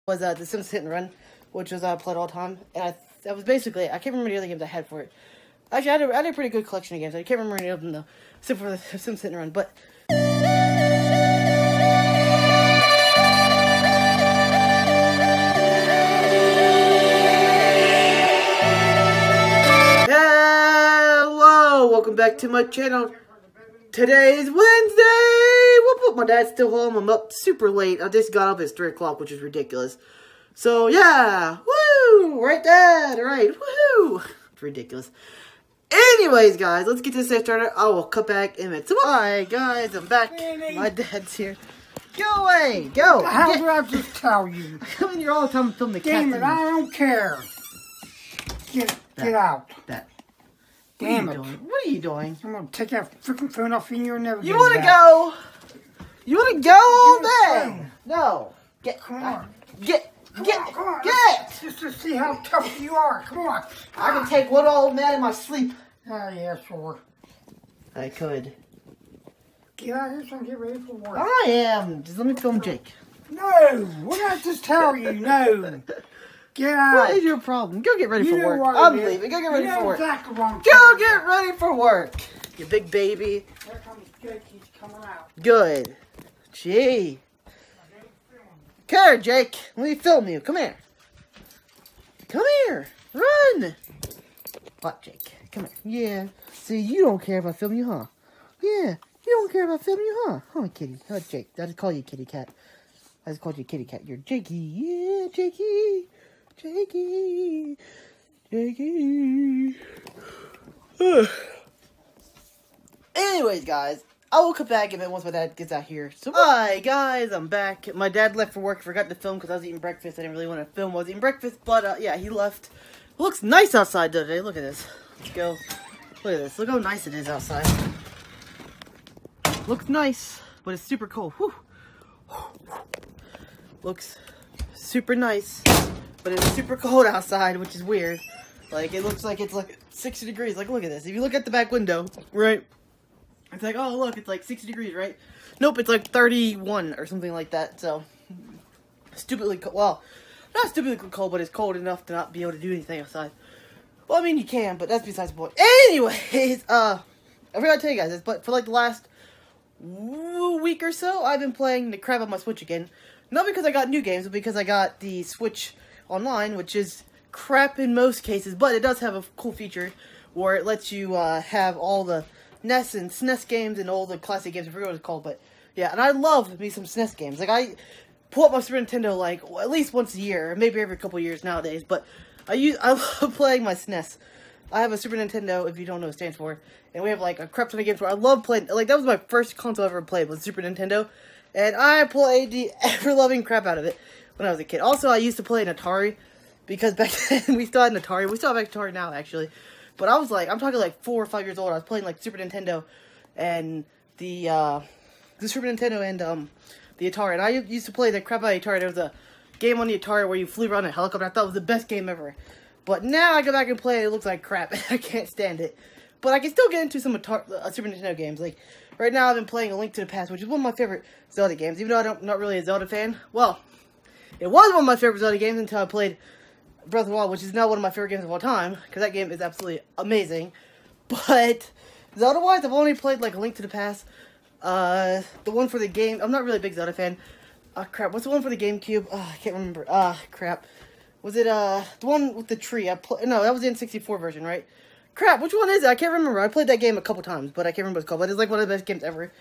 was The Sims Hit and Run, which was played all the time, and that was basically it. I can't remember the other games I had for it. Actually, I had a pretty good collection of games. I can't remember any of them though, except for The Sims Hit and Run. But hello, welcome back to my channel. Today is Wednesday. Whoop, my dad's still home. I'm up super late. I just got up at 3 o'clock, which is ridiculous. So yeah, woo, right, Dad, right, woohoo. It's ridiculous. Anyways, guys, let's get this started. I will cut back in a minute. So, alright, guys, I'm back. My dad's here. Go away, go. How do I just tell you? Come in here all the time and film the cat. Damn it, I don't care. Get out. That. Damn it. What are you doing? I'm gonna take that freaking phone off and you'll never get it You wanna back. go? You wanna go all day? No. Come on. Get. Come on. Just to see how tough you are. Come on. I can take one old man in my sleep. Oh, yeah, sure. I could. Get out here so I can get ready for work. I am. Just let me film Jake. No. What did I just tell you? No. Get out. What is your problem? Go get ready You for know work. what I'm it is. leaving. Go get ready You for know work. exactly what I'm Go talking get about. ready for work. You big baby. Here comes Jake. He's coming out. Good. Gee. Come here, Jake. Let me film you. Come here. Come here. Run. What, Jake? Come here. Yeah. See, you don't care if I film you, huh? Yeah. You don't care if I film you, huh? Huh, kitty. Huh, Jake. I just call you kitty cat. I just called you kitty cat. You're Jakey. Yeah, Jakey. Jakey. Jakey. Anyways, guys. I will come back in a minute once my dad gets out here. So, hi, guys. I'm back. My dad left for work. Forgot to film because I was eating breakfast. I didn't really want to film while I was eating breakfast. But, yeah, he left. It looks nice outside today. Look at this. Let's go. Look at this. Look how nice it is outside. Looks nice, but it's super cold. Whew. Looks super nice, but it's super cold outside, which is weird. Like, it looks like it's like 60 degrees. Like, look at this. If you look at the back window, right? It's like, oh, look, it's like 60 degrees, right? Nope, it's like 31 or something like that. So, stupidly cold. Well, not stupidly cold, but it's cold enough to not be able to do anything outside. Well, I mean, you can, but that's besides the point. Anyways, I forgot to tell you guys this, but for like the last week or so, I've been playing the crap on my Switch again. Not because I got new games, but because I got the Switch Online, which is crap in most cases, but it does have a cool feature where it lets you have all the NES and SNES games and all the classic games. I forget what it's called, but yeah, and I love me some SNES games. Like, I pull up my Super Nintendo like at least once a year, maybe every couple years nowadays, but I love playing my SNES. I have a Super Nintendo, if you don't know what it stands for, and we have like a crap ton of games where I love playing. Like, that was my first console I ever played, was Super Nintendo, and I played the ever-loving crap out of it when I was a kid. Also, I used to play an Atari, because back then we still had an Atari. We still have an Atari now, actually. But I was like, I'm talking like 4 or 5 years old. I was playing like Super Nintendo and the Super Nintendo and the Atari. And I used to play the crap out of the Atari. There was a game on the Atari where you flew around in a helicopter. I thought it was the best game ever. But now I go back and play it. It looks like crap. I can't stand it. But I can still get into some Super Nintendo games. Like, right now I've been playing A Link to the Past, which is one of my favorite Zelda games. Even though I'm not really a Zelda fan. Well, it was one of my favorite Zelda games until I played Breath of the Wild, which is now one of my favorite games of all time, because that game is absolutely amazing. But Zelda-wise, I've only played like A Link to the Past. The one for the game, I'm not really a big Zelda fan. Crap, what's the one for the GameCube? I can't remember. Crap. Was it the one with the tree? No, that was the N64 version, right? Crap, which one is it? I can't remember. I played that game a couple times, but I can't remember what it's called. But it's like one of the best games ever,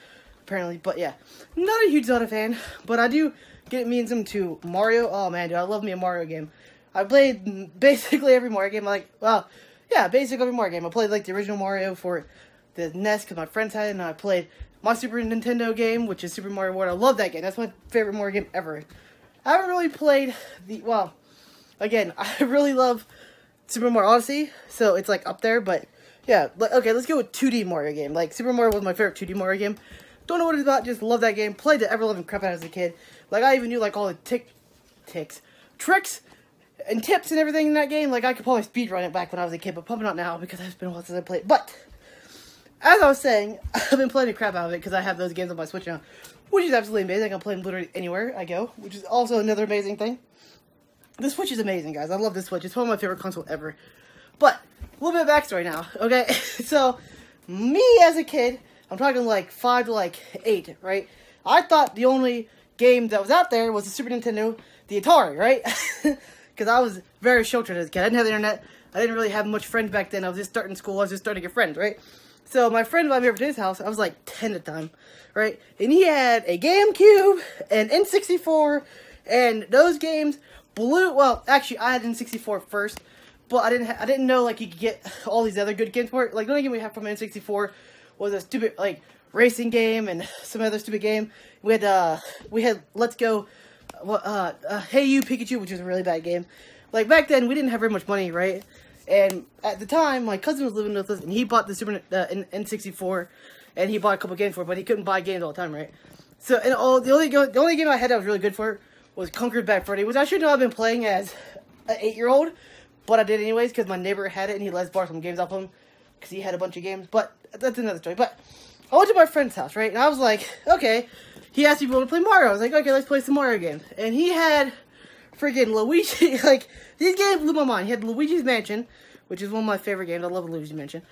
apparently. But yeah, not a huge Zelda fan, but I do get me into Mario. Oh man, dude, I love me a Mario game. I played basically every Mario game. Like, well, yeah, basically every Mario game. I played like the original Mario for the NES because my friends had it, and I played my Super Nintendo game, which is Super Mario World. I love that game. That's my favorite Mario game ever. I haven't really played well, again, I really love Super Mario Odyssey, so it's like up there, but yeah, okay, let's go with 2D Mario game. Like, Super Mario was my favorite 2D Mario game. Don't know what it's about, just love that game. Played the ever-loving crap out as a kid. Like, I even knew like all the tricks and tips and everything in that game. Like, I could probably speedrun it back when I was a kid, but probably not now because it's been a while since I played. But as I was saying, I've been playing the crap out of it because I have those games on my Switch now, which is absolutely amazing. I can play them literally anywhere I go, which is also another amazing thing. The Switch is amazing, guys. I love this Switch. It's one of my favorite consoles ever. But, a little bit of backstory now, okay? So, me as a kid, I'm talking like 5 to like 8, right? I thought the only game that was out there was the Super Nintendo, the Atari, right? Because I was very sheltered as a kid. I didn't have the internet. I didn't really have much friends back then. I was just starting school. I was just starting to get friends, right? So my friend invited me over to his house. I was like 10 at the time, right? And he had a GameCube, an N64, and those games blew. Well, actually, I had N64 first, but I didn't know like you could get all these other good games for it. Like the only game we had from N64 was a stupid like racing game and some other stupid game. We had Let's Go, Hey You Pikachu, which was a really bad game. Like back then, we didn't have very much money, right? And at the time, my cousin was living with us, and he bought the N64, and he bought a couple games for it, but he couldn't buy games all the time, right? So, and the only game I had that was really good for it was Conquered Bad Freddy, which I should know I've been playing as an 8-year-old, but I did anyways, because my neighbor had it, and he let us borrow some games off him, because he had a bunch of games, but that's another story. But I went to my friend's house, right, and I was like, okay, he asked me if we want to play Mario. I was like, okay, let's play some Mario games, and he had freaking Luigi, like, these games blew my mind. He had Luigi's Mansion, which is one of my favorite games. I love Luigi's Mansion.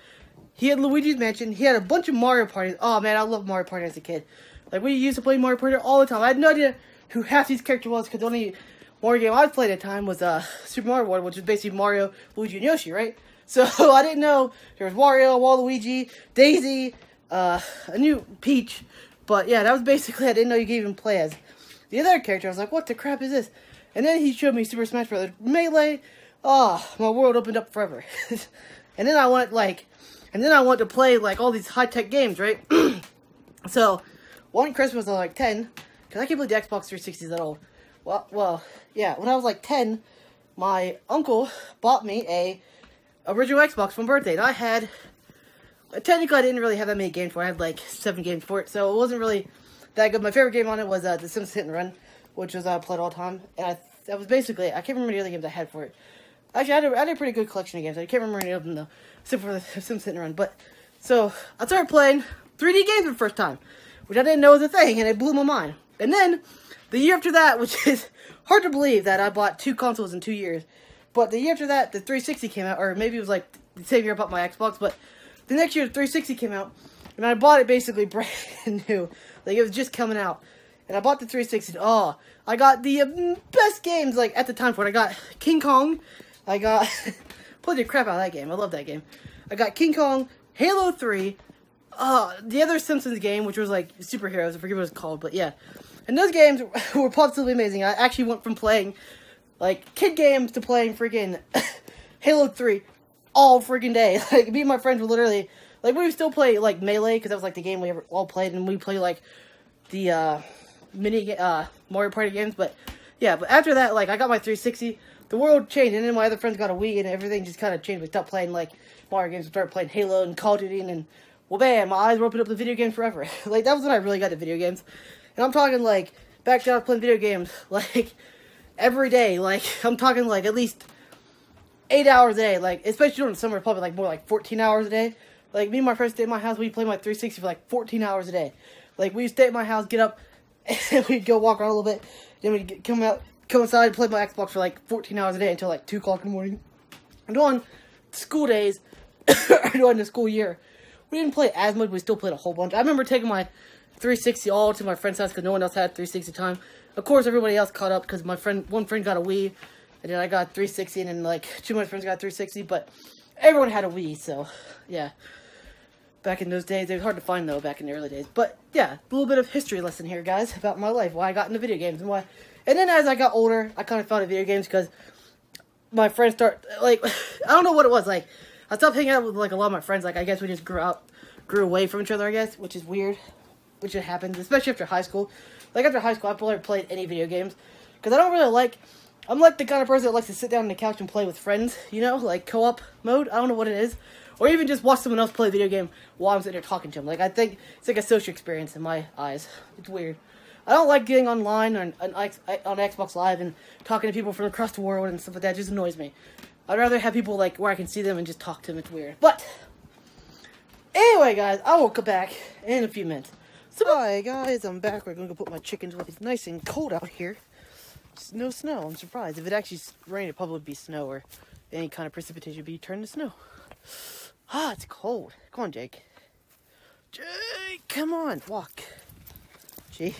He had Luigi's Mansion. He had a bunch of Mario parties. Oh, man, I loved Mario Party as a kid. Like, we used to play Mario Party all the time. I had no idea who half these characters was, because the only Mario game I played at the time was Super Mario World, which was basically Mario, Luigi, and Yoshi, right? So, I didn't know there was Wario, Waluigi, Daisy, a new Peach. But, yeah, that was basically, I didn't know you could even play as the other character. I was like, what the crap is this? And then he showed me Super Smash Bros. Melee. Oh, my world opened up forever. and then I wanted to play like all these high-tech games, right? So, one Christmas I was like 10, because I can't believe the Xbox 360 is that old. Well, yeah, when I was like 10, my uncle bought me a original Xbox for my birthday, and I had, technically I didn't really have that many games for it. I had like 7 games for it, so it wasn't really that good. My favorite game on it was The Sims Hit and Run, which was I played all the time, and that was basically, I can't remember the other games I had for it. Actually, I had a pretty good collection of games. I can't remember any of them though, except for The Sims Hit and Run. But so I started playing 3D games for the first time, which I didn't know was a thing, and it blew my mind. And then the year after that, which is hard to believe that I bought 2 consoles in 2 years, but the year after that, the 360 came out, or maybe it was like the same year I bought my Xbox. But the next year, the 360 came out, and I bought it basically brand new, like it was just coming out. And I bought the 360. Oh, I got the best games like at the time for it. I got King Kong. I got played the crap out of that game. I love that game. I got King Kong, Halo 3, the other Simpsons game, which was like superheroes. I forget what it was called, but yeah. And those games were positively amazing. I actually went from playing like kid games to playing freaking Halo 3 all freaking day. Like me and my friends were literally like we would still play like Melee because that was like the game we all played, and we play like the Mario Party games. But yeah, but after that, like I got my 360. The world changed, and then my other friends got a Wii, and everything just kind of changed. We stopped playing, like, Mario games. We started playing Halo and Call of Duty, and then, well, bam, my eyes were opened up to video games forever. Like, that was when I really got to video games. And I'm talking, like, back then I was playing video games, like, every day. Like, I'm talking, like, at least 8 hours a day. Like, especially during the summer, probably, like, more like 14 hours a day. Like, me and my friends stay at my house, we'd play my 360 for, like, 14 hours a day. Like, we'd stay at my house, get up, and we'd go walk around a little bit, then we'd come inside and play my Xbox for like 14 hours a day until like 2 o'clock in the morning. And on school days, during the school year, we didn't play as much, but we still played a whole bunch. I remember taking my 360 all to my friend's house because no one else had 360 time. Of course, everybody else caught up because one friend got a Wii, and then I got 360, and then like 2 of my friends got 360, but everyone had a Wii, so yeah. Back in those days, it was hard to find though, back in the early days. But yeah, a little bit of history lesson here, guys, about my life, why I got into video games, and why. And then as I got older, I kind of found video games because my friends like, I don't know what it was, like, I stopped hanging out with, like, a lot of my friends, like, I guess we just grew away from each other, I guess, which is weird, which it happens, especially after high school. Like, after high school, I've never played any video games, because I don't really like, I'm like the kind of person that likes to sit down on the couch and play with friends, you know, like, co-op mode, I don't know what it is, or even just watch someone else play a video game while I'm sitting there talking to them. Like, I think it's like a social experience in my eyes. It's weird. I don't like getting online on Xbox Live and talking to people from across the world and stuff like that. It just annoys me. I'd rather have people, like, where I can see them and just talk to them. It's weird. But, anyway, guys, I will come back in a few minutes. So, hi, guys, I'm back. We're going to go put my chickens away. It's nice and cold out here. no snow. I'm surprised. If it actually rained, it probably would be snow, or any kind of precipitation would be turned to snow. Ah, it's cold. Come on, Jake. Jake, come on, walk. Gee.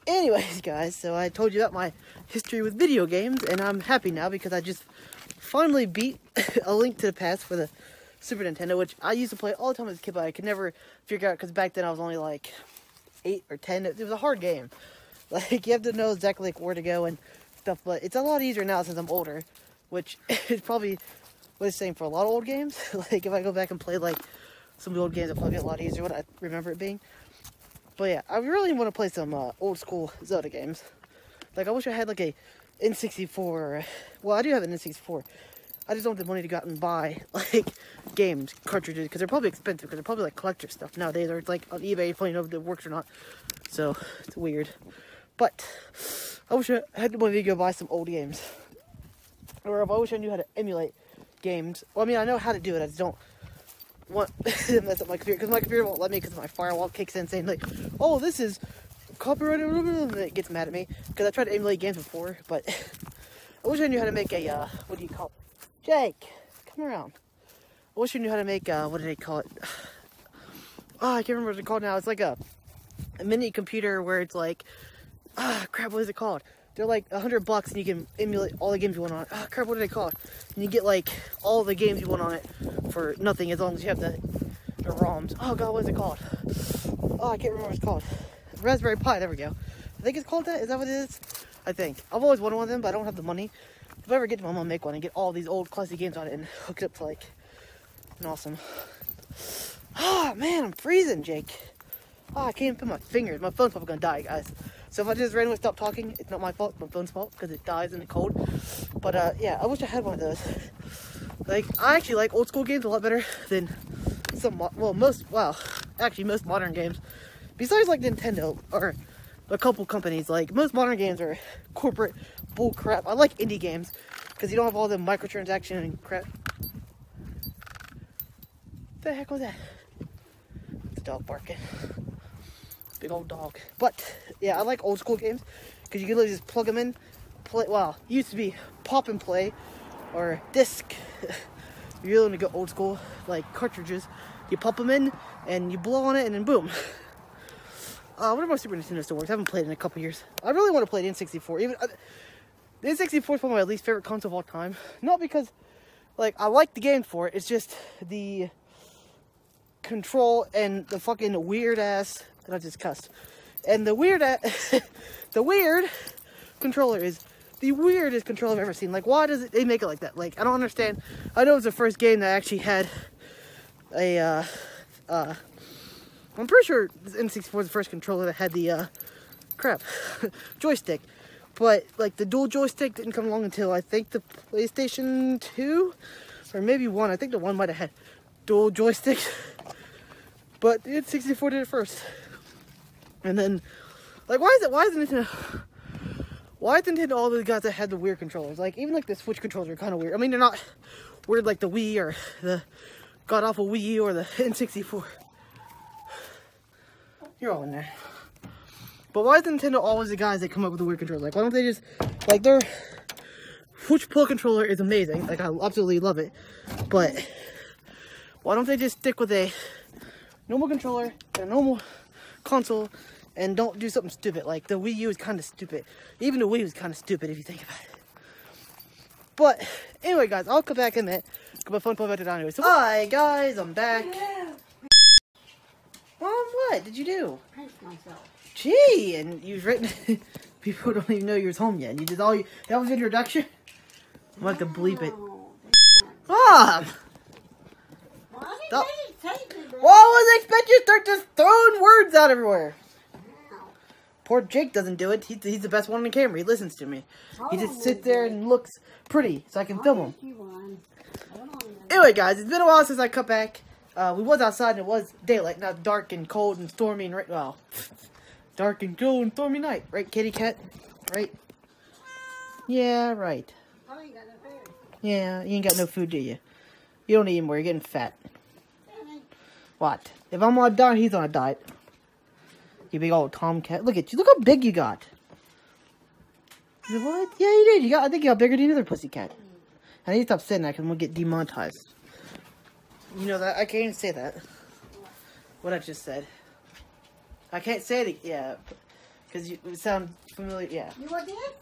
Anyways, guys, so I told you about my history with video games, and I'm happy now because I just finally beat A Link to the Past for the Super Nintendo, which I used to play all the time as a kid, but I could never figure out, because back then I was only like 8 or 10. It was a hard game. Like, you have to know exactly like where to go and stuff, but it's a lot easier now since I'm older, which is probably what it's saying for a lot of old games. Like, if I go back and play like some of the old games, it'll probably be a lot easier what I remember it being. But yeah, I really want to play some old school Zelda games. Like, I wish I had like a N64. Well, I do have an N64. I just don't have the money to go out and buy like games cartridges, because they're probably expensive, because they're probably like collector stuff nowadays, or it's like on eBay, you probably know if it works or not. So it's weird. But I wish I had the money to go buy some old games, or if I wish I knew how to emulate games. Well, I mean, I know how to do it. I just don't want to mess up my computer, because my computer won't let me, because my firewall kicks in saying like, oh, this is copyrighted, and it gets mad at me because I tried to emulate games before. But I wish I knew how to make a what do you call it? Jake, come around. I wish I knew how to make what do they call it? Oh, I can't remember what it's called now. It's like a mini computer where it's like, crap, what is it called? They're like $100 and you can emulate all the games you want on it. Oh crap, what do they call it? And you get like all the games you want on it for nothing, as long as you have the ROMs. Oh god, what is it called? Oh, I can't remember what it's called. Raspberry Pi, there we go. I think it's called that. Is that what it is? I think. I've always wanted one of them, but I don't have the money. If I ever get to my mom, make one and get all these old classic games on it and hook it up to like an awesome. Oh man, I'm freezing, Jake. Oh, I can't even put my fingers. My phone's probably gonna die, guys. So if I just randomly stop talking, it's not my fault. It's my phone's fault because it dies in the cold. But yeah, I wish I had one of those. Like, I actually like old school games a lot better than some, most modern games. Besides like Nintendo or a couple companies, like most modern games are corporate bull crap. I like indie games because you don't have all the microtransaction and crap. What the heck was that? It's a dog barking. Big old dog. But yeah, I like old school games because you can literally just plug them in, play. Well, it used to be pop and play or disc. If you're willing to go old school, like cartridges, you pop them in and you blow on it and then boom. I wonder if my Super Nintendo still works. I haven't played it in a couple years. I really want to play the N64. Even the N64 is probably my least favorite console of all time. Not because, like, I like the game for it. It's just the control and the fucking weird ass. And I just cussed. And the weird the weird controller is the weirdest controller I've ever seen. Like, why does they make it like that? Like, I don't understand. I know it was the first game that actually had a I'm pretty sure N64 was the first controller that had the joystick. But like the dual joystick didn't come along until I think the PlayStation 2 or maybe 1. I think the 1 might have had dual joysticks. But the N64 did it first. And then, like, why is Nintendo all the guys that had the weird controllers? Like, even like the Switch controllers are kind of weird. I mean, they're not weird like the Wii or the god-awful Wii U or the N64. You're all in there. But why is Nintendo always the guys that come up with the weird controllers? Like, why don't they just, like, their Switch Pro controller is amazing. Like, I absolutely love it. But why don't they just stick with a normal controller and a normal console and don't do something stupid? Like, the Wii U is kind of stupid. Even the Wii was kind of stupid if you think about it. But anyway, guys, I'll come back in a minute. My phone probably about to die anyway. So, hi, guys, I'm back. Mom, what did you do? Pinched myself. Gee, and you've written. People don't even know you was home yet. You did all you. That was introduction. I'm gonna have to bleep it. Mom. Stop. Well, I was expecting you to start just throwing words out everywhere. Poor Jake doesn't do it. He's the best one on the camera. He listens to me. He just sits there and looks pretty so I can film him. Anyway, guys, it's been a while since I cut back. We was outside and it was daylight, not dark and cold and stormy and well, dark and cold and stormy night, right, kitty cat? Right? Yeah, right. Yeah, you ain't got no food, do you? You don't eat anymore. You're getting fat. What? If I'm on a diet, he's on a diet. You big old tomcat. Look at you. Look how big you got. What? Yeah, you did. I think you got bigger than another pussycat. I need to stop saying that because we'll get demonetized. You know that? I can't even say that. What I just said. I can't say it. Yeah. Because you sound familiar. Yeah. You want that?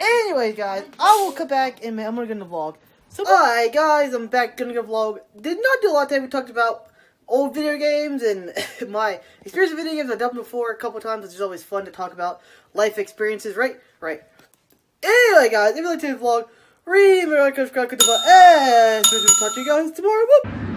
Anyway, guys, I will come back and I'm going to go in the vlog. So, alright, guys, I'm back going to go vlog. Did not do a lot of time. We talked about old video games and my experience with video games. I've done before a couple times. It's always fun to talk about life experiences, right? Right. Anyway, guys, if you like today's vlog, remember to subscribe, click the button, and we'll talk to you guys tomorrow. Whoop.